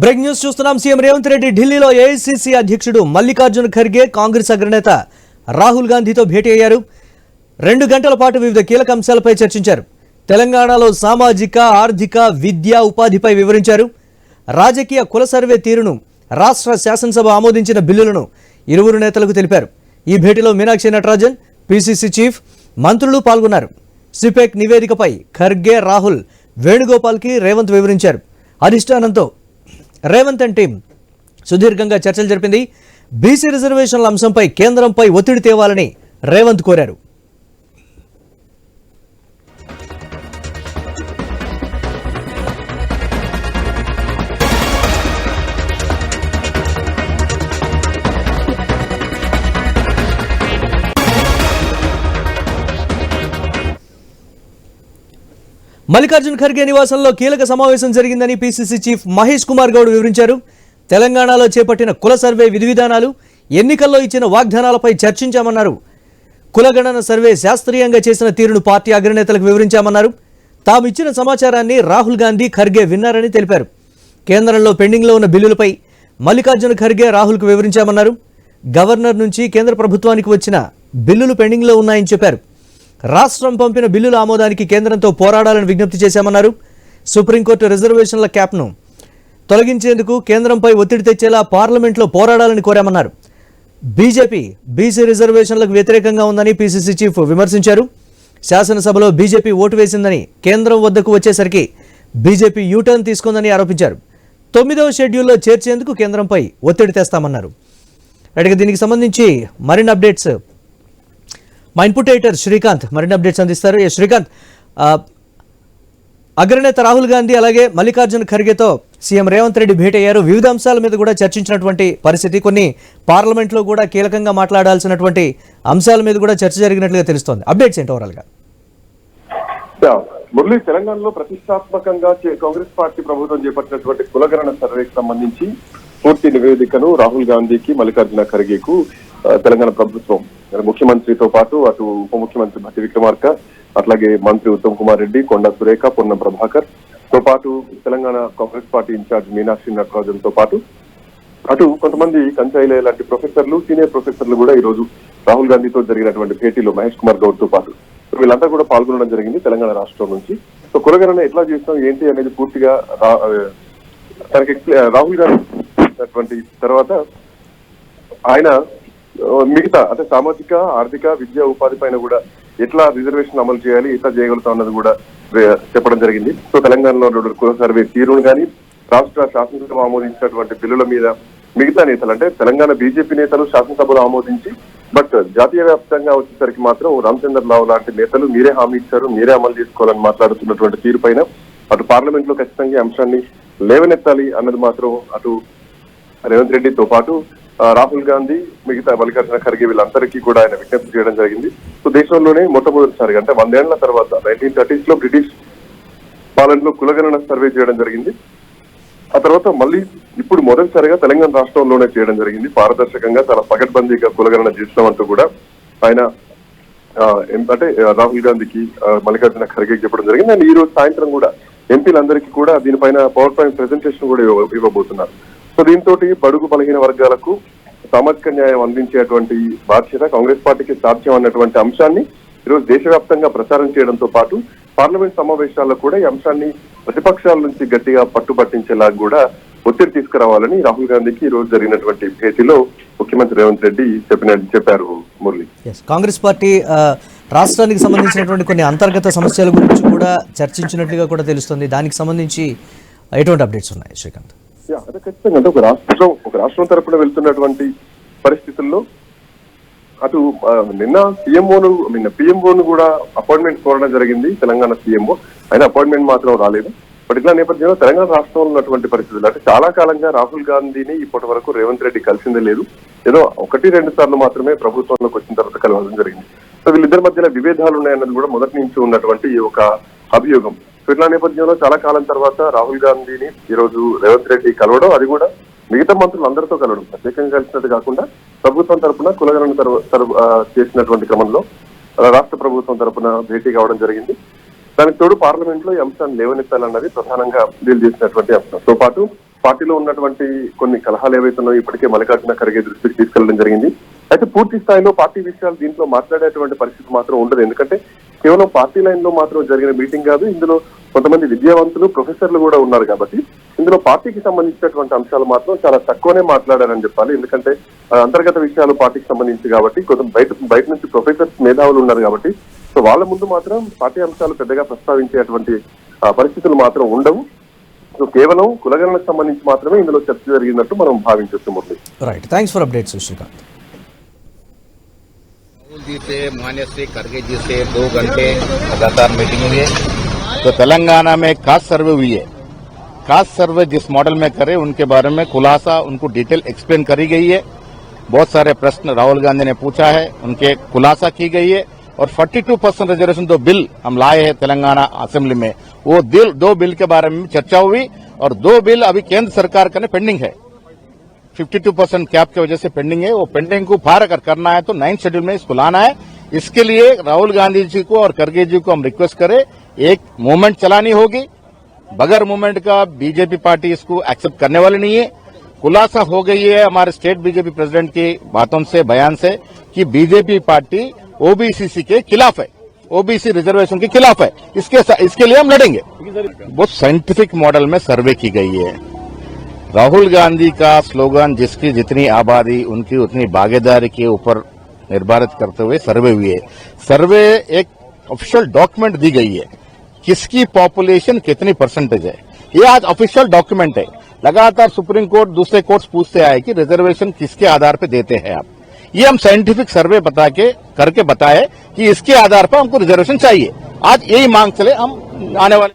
Break news చూస్తున్నాం. CM Revanth Reddy ఢిల్లీలో AICC అధ్యక్షుడు మల్లికార్జున ఖర్గే, కాంగ్రెస్ అగ్రనేత రాహుల్ గాంధీతో భేటీ అయ్యారు. 2 గంటల పాటు వివిధ కీలక అంశాలపై చర్చించారు. తెలంగాణలో సామాజిక, ఆర్థిక, విద్య, ఉపాధిపై వివరించారు. రాజకీయ కుల సర్వే తీరును, రాష్ట్ర శాసనసభ ఆమోదించిన బిల్లులను ఇరువురు నేతలకు తెలిపారు. ఈ భేటీలో మీనాక్షి నటరాజన్, పీసీసీ చీఫ్, మంత్రులు పాల్గొన్నారు. సిపెక్ నివేదికపై ఖర్గే, రాహుల్, వేణుగోపాల్కి రేవంత్ వివరించారు. అధిష్టానంతో రేవంత్ టీం సుదీర్ఘంగా చర్చలు జరిపింది. బీసీ రిజర్వేషన్ల అంశంపై కేంద్రంపై ఒత్తిడి తేవాలని రేవంత్ కోరారు. మల్లికార్జున ఖర్గే నివాసంలో కీలక సమావేశం జరిగిందని పీసీసీ చీఫ్ మహేష్ కుమార్ గౌడ్ వివరించారు. తెలంగాణలో చేపట్టిన కుల సర్వే విధి విధానాలు, ఎన్నికల్లో ఇచ్చిన వాగ్దానాలపై చర్చించామన్నారు. కులగణన సర్వే శాస్త్రీయంగా చేసిన తీరును పార్టీ అగ్రనేతలకు వివరించామన్నారు. తాము ఇచ్చిన సమాచారాన్ని రాహుల్ గాంధీ, ఖర్గే విన్నారని తెలిపారు. కేంద్రంలో పెండింగ్లో ఉన్న బిల్లులపై మల్లికార్జున ఖర్గే, రాహుల్కు వివరించామన్నారు. గవర్నర్ నుంచి కేంద్ర ప్రభుత్వానికి వచ్చిన బిల్లులు పెండింగ్లో ఉన్నాయని చెప్పారు. రాష్ట్రం పంపిన బిల్లుల ఆమోదానికి కేంద్రంతో పోరాడాలని విజ్ఞప్తి చేశామన్నారు. సుప్రీంకోర్టు రిజర్వేషన్ల క్యాప్ను తొలగించేందుకు కేంద్రంపై ఒత్తిడి తెచ్చేలా పార్లమెంట్లో పోరాడాలని కోరామన్నారు. బీజేపీ బీసీ రిజర్వేషన్లకు వ్యతిరేకంగా ఉందని పీసీసీ చీఫ్ విమర్శించారు. శాసనసభలో బీజేపీ ఓటు వేసిందని, కేంద్రం వద్దకు వచ్చేసరికి బీజేపీ యూటర్న్ తీసుకుందని ఆరోపించారు. 9వ షెడ్యూల్లో చేర్చేందుకు కేంద్రంపై ఒత్తిడి తెస్తామన్నారు. అడిగి దీనికి సంబంధించి మరిన్ని అప్డేట్స్ మా ఇన్పుట్ ఎడిటర్ శ్రీకాంత్ మరిన్ని అప్డేట్స్ అందిస్తారు. శ్రీకాంత్, అగ్రనేత రాహుల్ గాంధీ అలాగే మల్లికార్జున ఖర్గేతో సీఎం రేవంత్ రెడ్డి భేటీ అయ్యారు. వివిధ అంశాల మీద కూడా చర్చించినటువంటి పరిస్థితి, కొన్ని పార్లమెంట్లో కూడా కీలకంగా మాట్లాడాల్సినటువంటి అంశాల మీద కూడా చర్చ జరిగినట్లుగా తెలుస్తోంది. అప్డేట్స్ ఏంటి ఓవరాల్గా? మురళి, తెలంగాణలో ప్రతిష్టాత్మకంగా కాంగ్రెస్ పార్టీ ప్రభుత్వం చేపట్టినటువంటి కులగణన సర్వేకి సంబంధించి పూర్తి నివేదికను రాహుల్ గాంధీకి, మల్లికార్జున ఖర్గేకు తెలంగాణ ప్రభుత్వం ముఖ్యమంత్రితో పాటు అటు ఉప ముఖ్యమంత్రి భట్టి విక్రమార్క, అట్లాగే మంత్రి ఉత్తమ్ కుమార్ రెడ్డి, కొండా సురేఖ, పొన్నం ప్రభాకర్ తో పాటు తెలంగాణ కాంగ్రెస్ పార్టీ ఇన్ఛార్జ్ మీనాక్షి నటరాజన్ తో పాటు అటు కొంతమంది కంచాయిలే లాంటి ప్రొఫెసర్లు, సీనియర్ ప్రొఫెసర్లు కూడా ఈ రోజు రాహుల్ గాంధీతో జరిగినటువంటి భేటీలో మహేష్ కుమార్ గౌడ్ తో పాటు వీళ్ళంతా కూడా పాల్గొనడం జరిగింది తెలంగాణ రాష్ట్రం నుంచి. సో కులగణన ఎట్లా చేస్తాం ఏంటి అనేది పూర్తిగా తనకి రాహుల్ గాంధీ తర్వాత ఆయన మిగతా అంటే సామాజిక, ఆర్థిక, విద్య, ఉపాధి పైన కూడా ఎట్లా రిజర్వేషన్ అమలు చేయాలి, ఎట్లా చేయగలుగుతాం అన్నది కూడా చెప్పడం జరిగింది. సో తెలంగాణలో కుల సర్వే తీరును కానీ, రాష్ట్ర శాసనసభ ఆమోదించినటువంటి బిల్లుల మీద మిగతా నేతలు అంటే తెలంగాణ బీజేపీ నేతలు శాసనసభలో ఆమోదించి, బట్ జాతీయ వ్యాప్తంగా వచ్చేసరికి మాత్రం రామచంద్రరావు లాంటి నేతలు మీరే హామీ ఇచ్చారు, మీరే అమలు చేసుకోవాలని మాట్లాడుతున్నటువంటి తీరు పైన అటు పార్లమెంట్ లో ఖచ్చితంగా అంశాన్ని లేవనెత్తాలి అన్నది మాత్రం అటు రేవంత్ రెడ్డితో పాటు రాహుల్ గాంధీ, మిగతా మల్లికార్జున ఖర్గే వీళ్ళందరికీ కూడా ఆయన విజ్ఞప్తి చేయడం జరిగింది. సో దేశంలోనే మొట్టమొదటిసారిగా అంటే 100 ఏళ్ల తర్వాత 1930s లో బ్రిటిష్ పాలనలో కులగణన సర్వే చేయడం జరిగింది. ఆ తర్వాత మళ్ళీ ఇప్పుడు మొదటిసారిగా తెలంగాణ రాష్ట్రంలోనే చేయడం జరిగింది. పారదర్శకంగా చాలా పకడ్బందీగా కులగణన చేస్తామంటూ కూడా ఆయన అంటే రాహుల్ గాంధీకి, మల్లికార్జున ఖర్గేకి చెప్పడం జరిగింది. అండ్ ఈ రోజు సాయంత్రం కూడా ఎంపీలందరికీ కూడా దీనిపైన పవర్ పాయింట్ ప్రెజెంటేషన్ కూడా ఇవ్వబోతున్నారు. సో దీంతో బడుగు బలహీన వర్గాలకు సామాజిక న్యాయం అందించేటువంటి బాధ్యత కాంగ్రెస్ పార్టీకి సాధ్యం అన్నటువంటి అంశాన్ని ఈరోజు దేశవ్యాప్తంగా ప్రచారం చేయడంతో పాటు పార్లమెంట్ సమావేశాల్లో కూడా ఈ అంశాన్ని ప్రతిపక్షాల నుంచి గట్టిగా పట్టుబట్టించేలా కూడా ఒత్తిడి తీసుకురావాలని రాహుల్ గాంధీకి ఈ రోజు జరిగినటువంటి భేటీలో ముఖ్యమంత్రి రేవంత్ రెడ్డి చెప్పారు. మురళి, కాంగ్రెస్ పార్టీ రాష్ట్రానికి సంబంధించినటువంటి కొన్ని అంతర్గత సమస్యల గురించి కూడా చర్చించినట్లుగా కూడా తెలుస్తుంది. దానికి సంబంధించి ఎటువంటి అప్డేట్స్ ఉన్నాయి శ్రీకాంత్? అదే ఖచ్చితంగా అంటే ఒక రాష్ట్రం తరపున వెళ్తున్నటువంటి పరిస్థితుల్లో అటు నిన్న పిఎంఓను కూడా అపాయింట్మెంట్ కోరడం జరిగింది తెలంగాణ సీఎంఓ. అయినా అపాయింట్మెంట్ మాత్రం రాలేదు. బట్ ఇట్లా నేపథ్యంలో తెలంగాణ రాష్ట్రంలో ఉన్నటువంటి పరిస్థితులు అంటే చాలా కాలంగా రాహుల్ గాంధీని ఇప్పటి వరకు రేవంత్ రెడ్డి కలిసిందే లేదు. ఏదో 1-2 సార్లు మాత్రమే ప్రభుత్వంలోకి వచ్చిన తర్వాత కలవడం జరిగింది. సో వీళ్ళిద్దరి మధ్యన విభేదాలు ఉన్నాయన్నది కూడా మొదటి నుంచి ఉన్నటువంటి ఒక అభియోగం. సో ఇట్లా నేపథ్యంలో చాలా కాలం తర్వాత రాహుల్ గాంధీని ఈ రోజు రేవంత్ రెడ్డి కలవడం, అది కూడా మిగతా మంత్రులు అందరితో కలవడం, ప్రత్యేకంగా కలిసినట్టు కాకుండా ప్రభుత్వం తరఫున కులగణన చేసినటువంటి క్రమంలో రాష్ట్ర ప్రభుత్వం తరఫున భేటీ కావడం జరిగింది. దానికి తోడు పార్లమెంట్ లో ఈ అంశాన్ని లేవనెత్తాలన్నది ప్రధానంగా వీళ్ళు చేసినటువంటి అంశంతో పాటు పార్టీలో ఉన్నటువంటి కొన్ని కలహాలు ఏవైతున్నాయో ఇప్పటికే మల్లికార్జున ఖర్గే దృష్టికి తీసుకెళ్లడం జరిగింది. అయితే పూర్తి స్థాయిలో పార్టీ విషయాలు దీంట్లో మాట్లాడేటువంటి పరిస్థితి మాత్రం ఉండదు. ఎందుకంటే కేవలం పార్టీ లైన్ లో మాత్రం జరిగిన మీటింగ్ కాదు, ఇందులో కొంతమంది విద్యావంతులు ప్రొఫెసర్లు కూడా ఉన్నారు కాబట్టి ఇందులో పార్టీకి సంబంధించినటువంటి అంశాలు మాత్రం చాలా తక్కువనే మాట్లాడారని చెప్పాలి. ఎందుకంటే అంతర్గత విషయాలు పార్టీకి సంబంధించి కాబట్టి కొంత బయట నుంచి ప్రొఫెసర్స్ మేధావులు ఉన్నారు కాబట్టి సో వాళ్ళ ముందు మాత్రం పార్టీ అంశాలు పెద్దగా ప్రస్తావించేటువంటి పరిస్థితులు మాత్రం ఉండవు. సో కేవలం కులగణనకు సంబంధించి మాత్రమే ఇందులో చర్చ జరిగినట్టు మనం భావించొచ్చు. Right, thanks for updates Srikanth. Rahul ji से मान्य श्री खड़गे जी से 2 घंटे लगातार मीटिंग हुई है। तो तेलंगाना में कास्ट सर्वे हुई है। कास्ट सर्वे जिस मॉडल में करे उनके बारे में खुलासा उनको डिटेल एक्सप्लेन करी गई है। बहुत सारे प्रश्न राहुल गांधी ने पूछा है, उनके खुलासा की गई है। और 42% रिजर्वेशन जो बिल हम लाए हैं तेलंगाना असेंबली में, वो 2 बिल के बारे में चर्चा हुई। और 2 बिल अभी केंद्र सरकार का पेंडिंग है, 52% कैप की वजह से पेंडिंग है। वो पेंडिंग को पार अगर करना है तो 9th शेड्यूल में इसको लाना है। इसके लिए राहुल गांधी जी को और खड़गे जी को हम रिक्वेस्ट करें, एक मूवमेंट चलानी होगी। बगैर मूवमेंट का बीजेपी पार्टी इसको एक्सेप्ट करने वाली नहीं है। खुलासा हो गई है हमारे स्टेट बीजेपी प्रेसिडेंट की बातों से, बयान से, कि बीजेपी पार्टी ओबीसी के खिलाफ है, ओबीसी रिजर्वेशन के खिलाफ है। इसके लिए हम लड़ेंगे। बहुत साइंटिफिक मॉडल में सर्वे की गई है। राहुल गांधी का स्लोगन जिसकी जितनी आबादी उनकी उतनी भागीदारी के ऊपर निर्धारित करते हुए सर्वे हुई है। सर्वे एक ऑफिशियल डॉक्यूमेंट दी गई है, किसकी पॉपुलेशन कितनी परसेंटेज है, ये आज ऑफिशियल डॉक्यूमेंट है। लगातार सुप्रीम कोर्ट दूसरे कोर्ट्स पूछते आए कि रिजर्वेशन किसके आधार पर देते हैं आप। ये हम साइंटिफिक सर्वे करके बताए कि इसके आधार पर हमको रिजर्वेशन चाहिए। आज यही मांग चले हम आने वाले